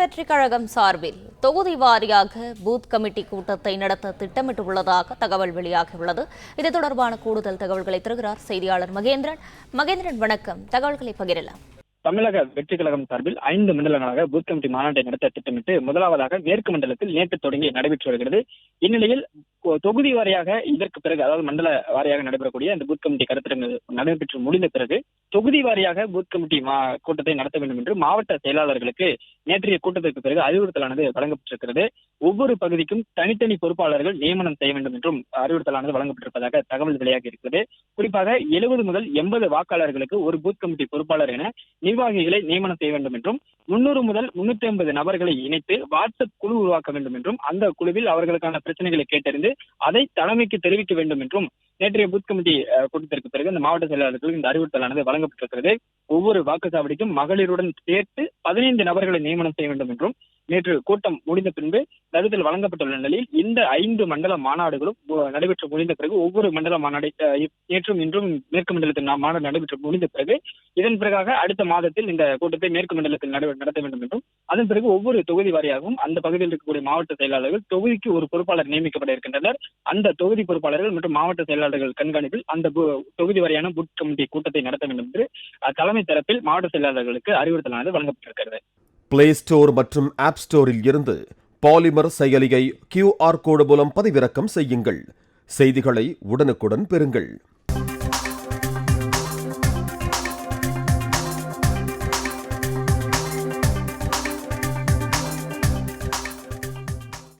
வெற்றிக் கழகம் சார்பில் தொகுதி வாரியாக பூத் கமிட்டி கூட்டத்தை நடத்த திட்டமிட்டுள்ளதாக தகவல் வெளியாகியுள்ளது. இது தொடர்பான கூடுதல் தகவல்களை தருகிறார் செய்தியாளர் மகேந்திரன். வணக்கம். தகவல்களை பகிரலாம். தமிழக வெற்றி கழகம் சார்பில் 5 மண்டலங்களாக பூத் கமிட்டி மாநாட்டை நடத்த திட்டமிட்டு முதலாவதாக மேற்கு மண்டலத்தில் நேற்று தொடங்கி நடைபெற்று வருகிறது. இந்நிலையில் தொகுதி வாரியாக இதற்கு பிறகு, அதாவது மண்டல வாரியாக நடைபெறக்கூடிய இந்த பூத் கமிட்டி கருத்தரங்கு நடைபெற்று முடிந்த பிறகு தொகுதி வாரியாக பூத் கமிட்டி கூட்டத்தை நடத்த வேண்டும் என்று மாவட்ட செயலாளர்களுக்கு நேற்றைய கூட்டத்திற்கு பிறகு அறிவுறுத்தலானது வழங்கப்பட்டிருக்கிறது. ஒவ்வொரு பகுதிக்கும் தனித்தனி பொறுப்பாளர்கள் நியமனம் செய்ய வேண்டும் என்றும் அறிவுறுத்தலானது வழங்கப்பட்டிருப்பதாக தகவல் வெளியாகி இருக்கிறது. குறிப்பாக 70 முதல் 80 வாக்காளர்களுக்கு ஒரு பூத் கமிட்டி பொறுப்பாளர் என நிர்வாகிகளை நியமனம் செய்ய வேண்டும் என்றும் 300 முதல் 350 நபர்களை இணைத்து வாட்ஸ்அப் குழு உருவாக்க வேண்டும் என்றும் அந்த குழுவில் அவர்களுக்கான பிரச்சனைகளை கேட்டறிந்து அதை தலைமைக்கு தெரிவிக்க வேண்டும் என்றும் நேற்றைய பூத் கமிட்டி கூட்டத்திற்கு பிறகு இந்த மாவட்ட செயலாளர்களுக்கு இந்த அறிவுறுத்தலானது வழங்கப்பட்டிருக்கிறது. ஒவ்வொரு வாக்குச்சாவடிக்கும் மகளிருடன் சேர்த்து 15 நபர்களை நியமனம் செய்ய வேண்டும் என்றும் நேற்று கூட்டம் முடிந்த பின்பு கருத்தில் வழங்கப்பட்டுள்ள நிலையில் இந்த 5 மண்டல மாநாடுகளும் நடைபெற்று முடிந்த பிறகு ஒவ்வொரு மண்டல மாநாடு நேற்றும் இன்றும் மேற்கு மண்டலத்தில் மாநாடு நடைபெற்று முடிந்த பிறகு இதன் பிறகாக அடுத்த மாதத்தில் இந்த கூட்டத்தை மேற்கு மண்டலத்தில் நடத்த வேண்டும் என்றும் அதன் பிறகு ஒவ்வொரு தொகுதி வாரியாகவும் அந்த பகுதியில் இருக்கக்கூடிய மாவட்ட செயலாளர்கள் தொகுதிக்கு ஒரு பொறுப்பாளர் நியமிக்கப்பட இருக்கின்றனர். அந்த தொகுதி பொறுப்பாளர்கள் மற்றும் மாவட்ட செயலாளர்கள் கண்காணிப்பில் அந்த தொகுதி வாரியான பூத் கமிட்டி கூட்டத்தை நடத்த வேண்டும் என்று தலைமை தரப்பில் மாவட்ட செயலாளர்களுக்கு அறிவுறுத்தலானது வழங்கப்பட்டிருக்கிறது. பிளே ஸ்டோர் மற்றும் ஆப் ஸ்டோரில் இருந்து பாலிமர் செயலியை QR கோடு மூலம் பதிவிறக்கம் செய்யுங்கள். செய்திகளை உடனுக்குடன் பெறுங்கள்.